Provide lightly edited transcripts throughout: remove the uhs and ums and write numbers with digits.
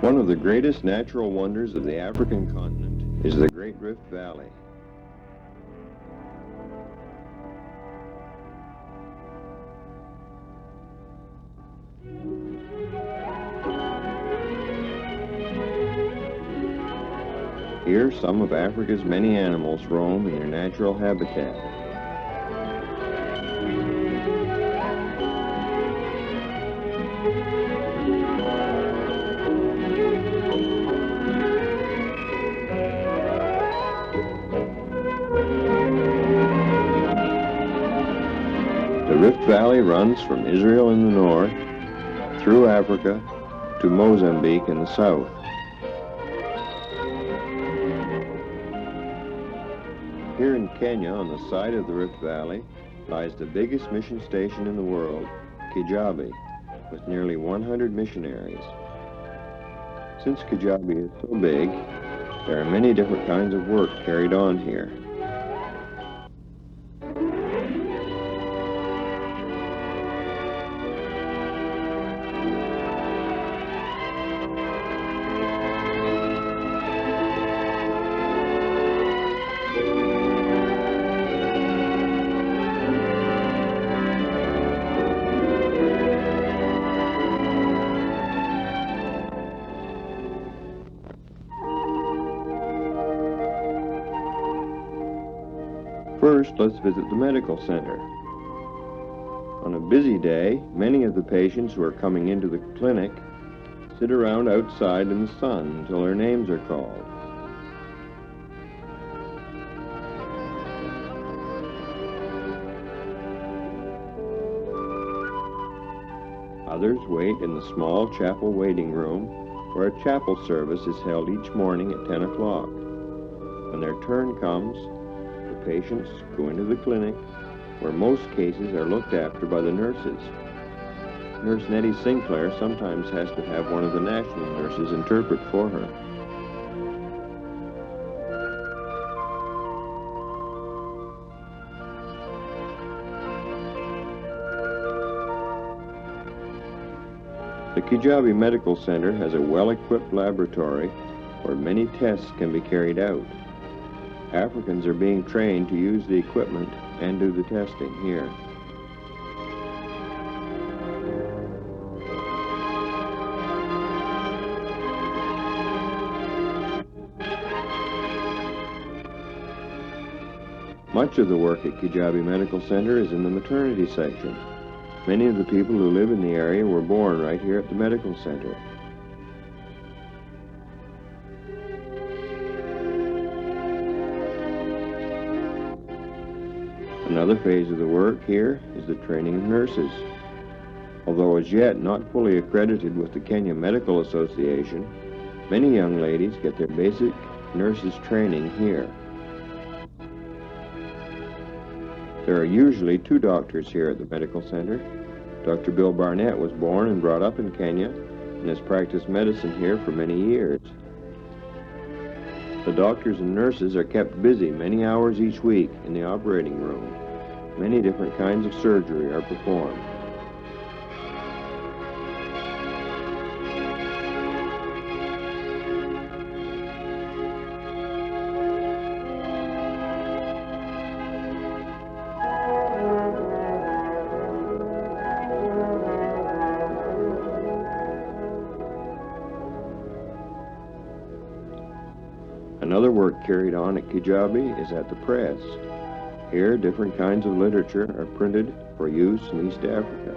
One of the greatest natural wonders of the African continent is the Great Rift Valley. Here, some of Africa's many animals roam in their natural habitat. The Rift Valley runs from Israel in the north, through Africa, to Mozambique in the south. Here in Kenya, on the side of the Rift Valley, lies the biggest mission station in the world, Kijabe, with nearly 100 missionaries. Since Kijabe is so big, there are many different kinds of work carried on here. First, let's visit the medical center. On a busy day, many of the patients who are coming into the clinic sit around outside in the sun until their names are called. Others wait in the small chapel waiting room where a chapel service is held each morning at 10 o'clock. When their turn comes, the patients go into the clinic where most cases are looked after by the nurses. Nurse Nettie Sinclair sometimes has to have one of the national nurses interpret for her. The Kijabe Medical Center has a well-equipped laboratory where many tests can be carried out. Africans are being trained to use the equipment and do the testing here. Much of the work at Kijabe Medical Center is in the maternity section. Many of the people who live in the area were born right here at the medical center. Another phase of the work here is the training of nurses. Although as yet not fully accredited with the Kenya Medical Association, many young ladies get their basic nurses training here. There are usually 2 doctors here at the medical center. Dr. Bill Barnett was born and brought up in Kenya and has practiced medicine here for many years. The doctors and nurses are kept busy many hours each week in the operating room. Many different kinds of surgery are performed. Another work carried on at Kijabe is at the press. Here, different kinds of literature are printed for use in East Africa.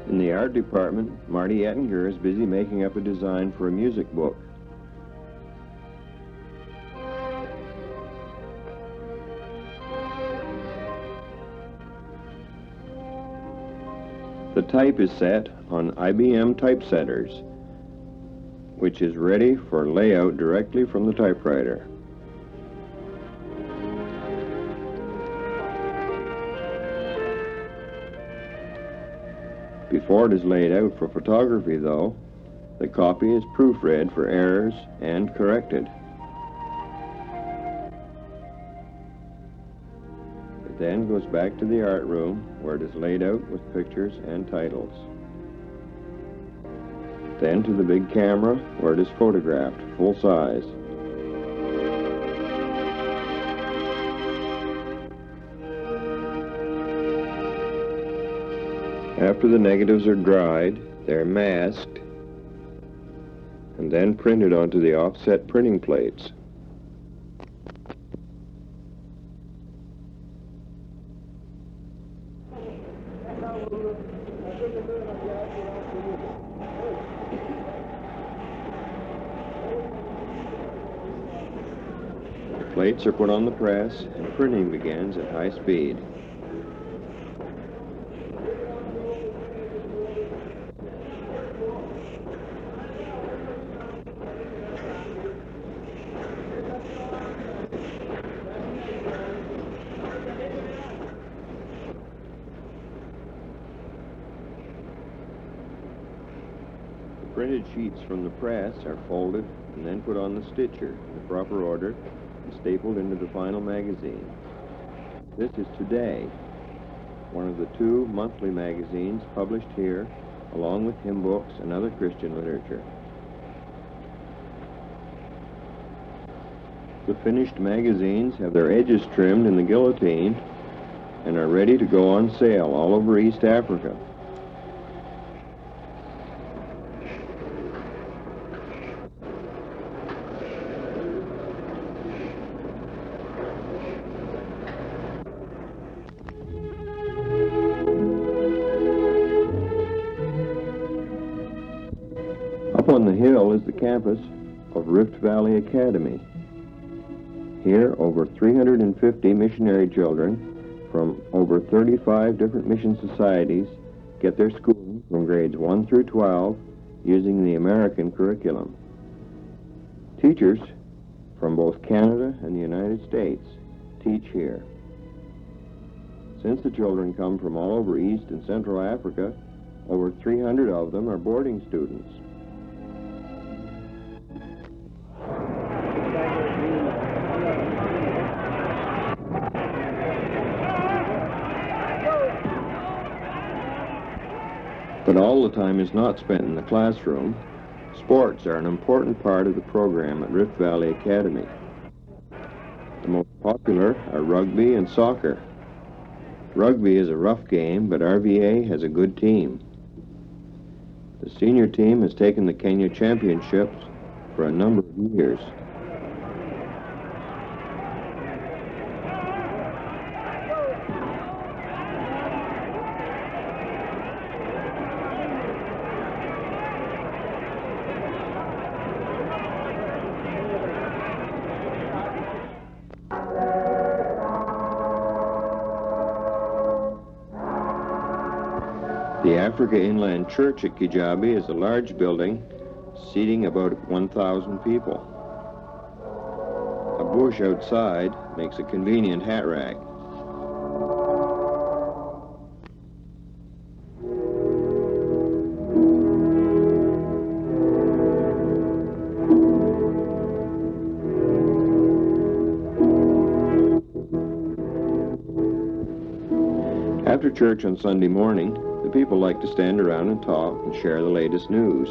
In the art department, Marty Ettinger is busy making up a design for a music book. The type is set on IBM typesetters, which is ready for layout directly from the typewriter. Before it is laid out for photography, though, the copy is proofread for errors and corrected. It then goes back to the art room where it is laid out with pictures and titles. then to the big camera where it is photographed full size. After the negatives are dried, they're masked and then printed onto the offset printing plates. The plates are put on the press and printing begins at high speed. Printed sheets from the press are folded and then put on the stitcher in the proper order and stapled into the final magazine. This is Today, one of the 2 monthly magazines published here, along with hymn books and other Christian literature. The finished magazines have their edges trimmed in the guillotine and are ready to go on sale all over East Africa. Up on the hill is the campus of Rift Valley Academy. Here, over 350 missionary children from over 35 different mission societies get their schooling from grades 1 through 12 using the American curriculum. Teachers from both Canada and the United States teach here. Since the children come from all over East and Central Africa, over 300 of them are boarding students. But all the time is not spent in the classroom. Sports are an important part of the program at Rift Valley Academy. The most popular are rugby and soccer. Rugby is a rough game, but RVA has a good team. The senior team has taken the Kenya Championships for a number of years. The Africa Inland Church at Kijabe is a large building seating about 1,000 people. A bush outside makes a convenient hat rack. After church on Sunday morning, the people like to stand around and talk and share the latest news.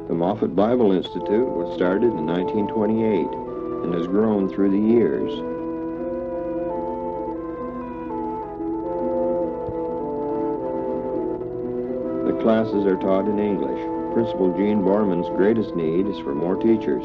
The Moffat Bible Institute was started in 1928 and has grown through the years. The classes are taught in English. Principal Gene Borman's greatest need is for more teachers.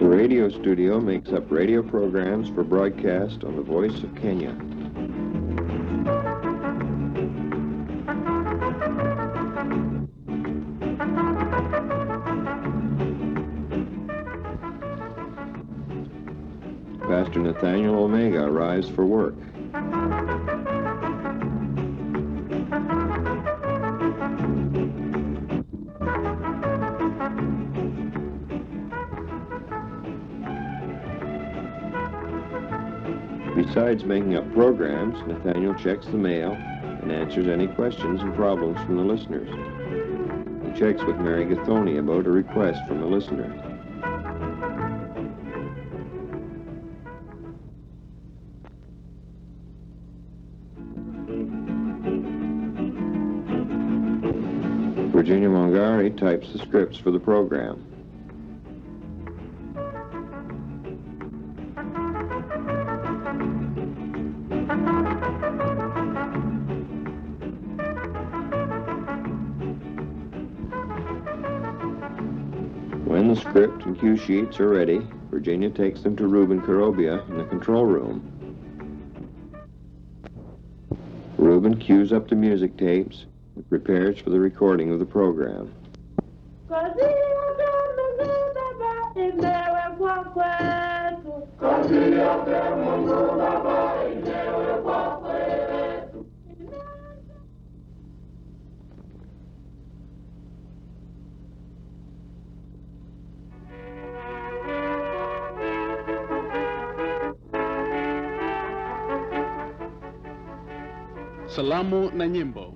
The radio studio makes up radio programs for broadcast on the Voice of Kenya. Pastor Nathaniel Omega arrives for work. Besides making up programs, Nathaniel checks the mail and answers any questions and problems from the listeners. He checks with Mary Gathoni about a request from a listener. Virginia Mongari types the scripts for the program. When the script and cue sheets are ready, Virginia takes them to Ruben Karobia in the control room. Ruben cues up the music tapes and prepares for the recording of the program. Salamu na nyimbo.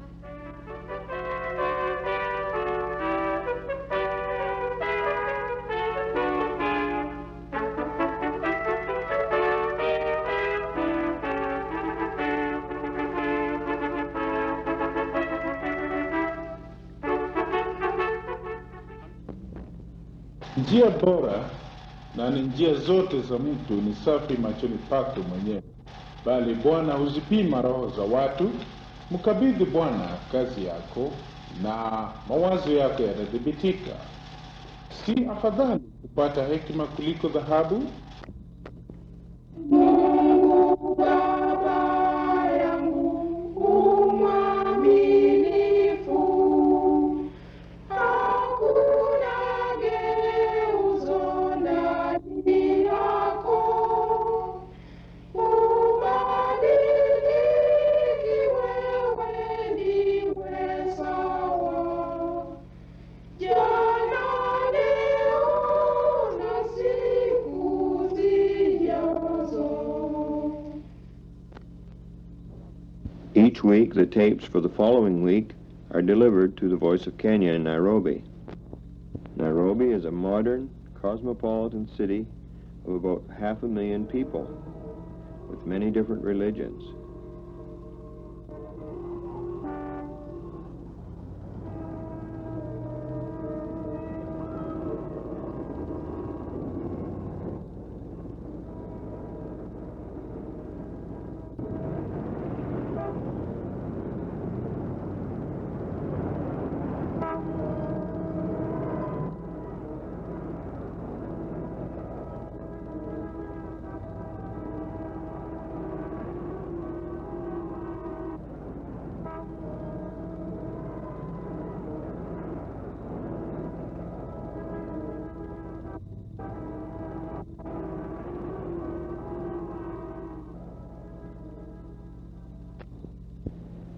Njia bora na ni njia zote za mtu ni safi machoni pake mwenyewe, bali Bwana huzipima roho za watu. Mkabidhi Bwana kazi yako na mawazo yako yatathibitika. Si afadhali kupata hekima kuliko dhahabu? Each week, the tapes for the following week are delivered to the Voice of Kenya in Nairobi. Nairobi is a modern, cosmopolitan city of about 500,000 people with many different religions.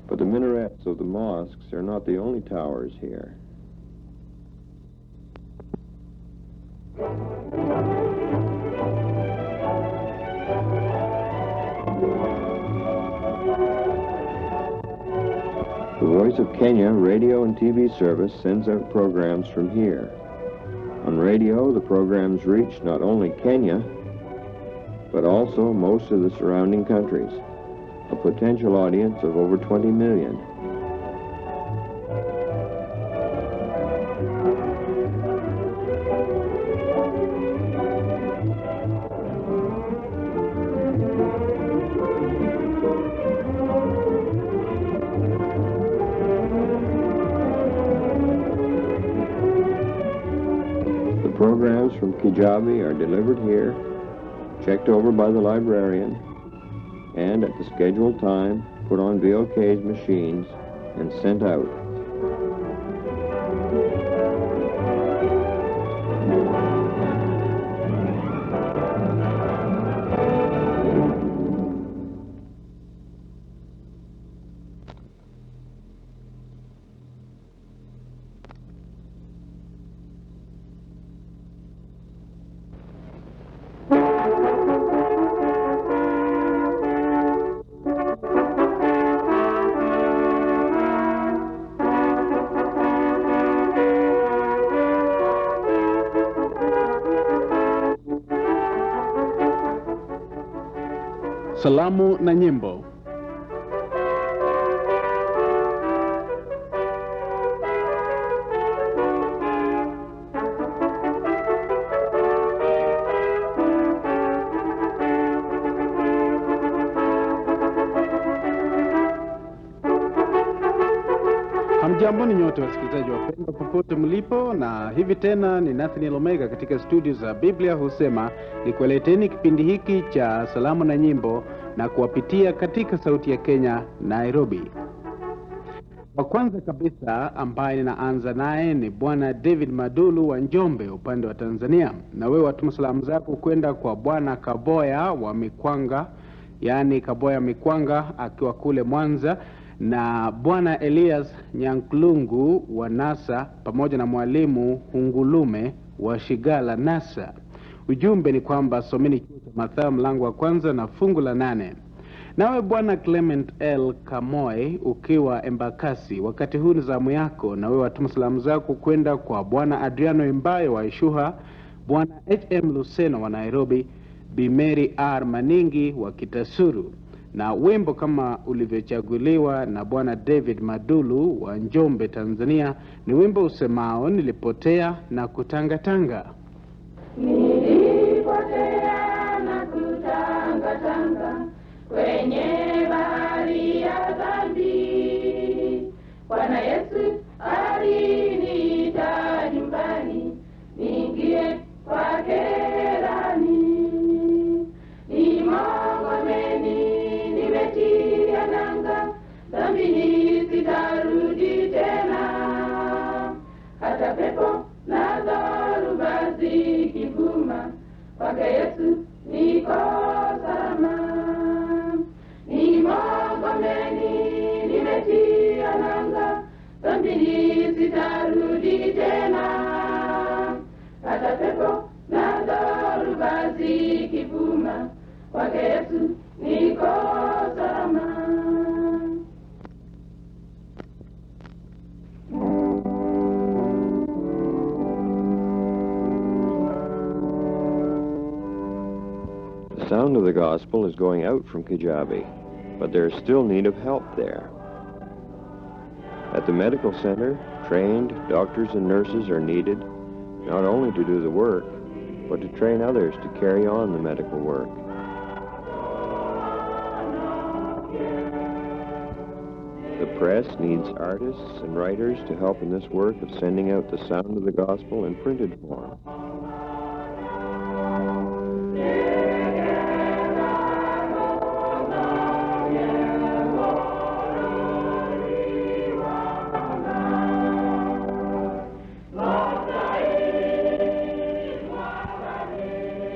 But the minarets of the mosques are not the only towers here. The Voice of Kenya radio and TV service sends out programs from here. On radio, the programs reach not only Kenya, but also most of the surrounding countries, a potential audience of over 20 million. The programs from Kijabe are delivered here, checked over by the librarian, and at the scheduled time put on VOK's machines and sent out. Salamu na nyimbo. Hamjamboni nyote wasikilizaji wapendwa popote mlipo, na hivi tena ni Nathaniel Omega katika studio za Biblia Husema nikuleteni kipindi hiki cha salamu na nyimbo na kuwapitia katika sauti ya Kenya, Nairobi. Wa kwanza kabisa ambaye ninaanza naye ni Bwana David Madulu wa Njombe upande wa Tanzania, na wewe watuma salamu zako kwenda kwa Bwana Kaboya wa Mikwanga, yani Kaboya Mikwanga akiwa kule Mwanza, na Bwana Elias Nyanklungu wa Nasa pamoja na mwalimu Hungulume wa Shigala Nasa. Ujumbe ni kwamba someni chuo cha Mathayo mlango wa kwanza na fungu la 8. Nawe Bwana Clement L. Kamoy ukiwa Embakasi, wakati huu ni zamu yako, na wewe watuma salamu zako kwenda kwa Bwana Adriano Imbayo wa Ishuha, Bwana H.M. Luceno wa Nairobi, Bi Mary R. Maningi wa Kitasuru. Na wimbo kama ulivyochaguliwa na Bwana David Madulu wa Njombe Tanzania ni wimbo usemao nilipotea na kutangatanga. Nilipotea na kutangatanga kwenye bahari ya dhambi, Bwana Yesu aliniita nyumbani niingie kwake ndani. Ni Magomeni nimetia nanga, dhambini sitarudi tena. Hata pepo na dhoruba zikivuma, kwake Yesu niko salama. Ni Magomeni nimetia nanga, dhambini sitarudi tena. Hata pepo na dhoruba zikivuma, kwake Yesu niko salama. The sound of the gospel is going out from Kijabe, but there is still need of help there. At the medical center, trained doctors and nurses are needed, not only to do the work, but to train others to carry on the medical work. The press needs artists and writers to help in this work of sending out the sound of the gospel in printed form.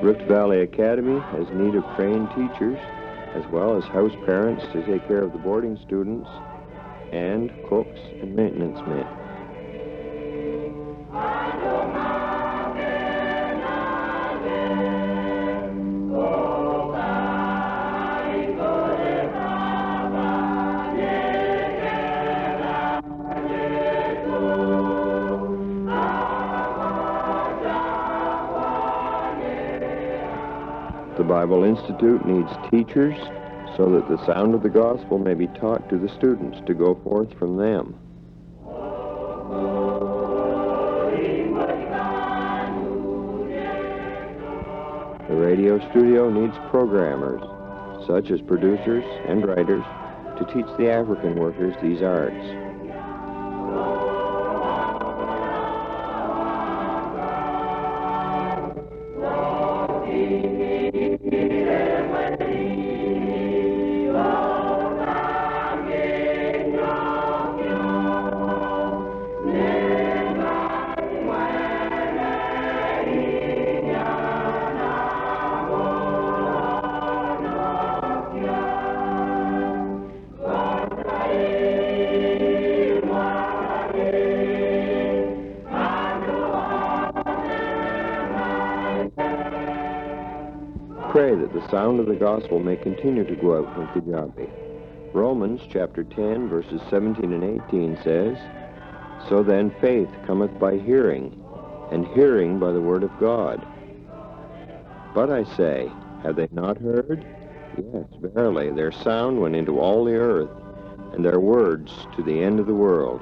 Rift Valley Academy has need of trained teachers, as well as house parents to take care of the boarding students, and cooks and maintenance men. The Bible Institute needs teachers so that the sound of the gospel may be taught to the students to go forth from them. The radio studio needs programmers, such as producers and writers, to teach the African workers these arts. Pray that the sound of the gospel may continue to go out from Kijabe. Romans chapter 10, verses 17 and 18 says, "So then faith cometh by hearing, and hearing by the word of God. But I say, have they not heard? Yes, verily, their sound went into all the earth, and their words to the end of the world.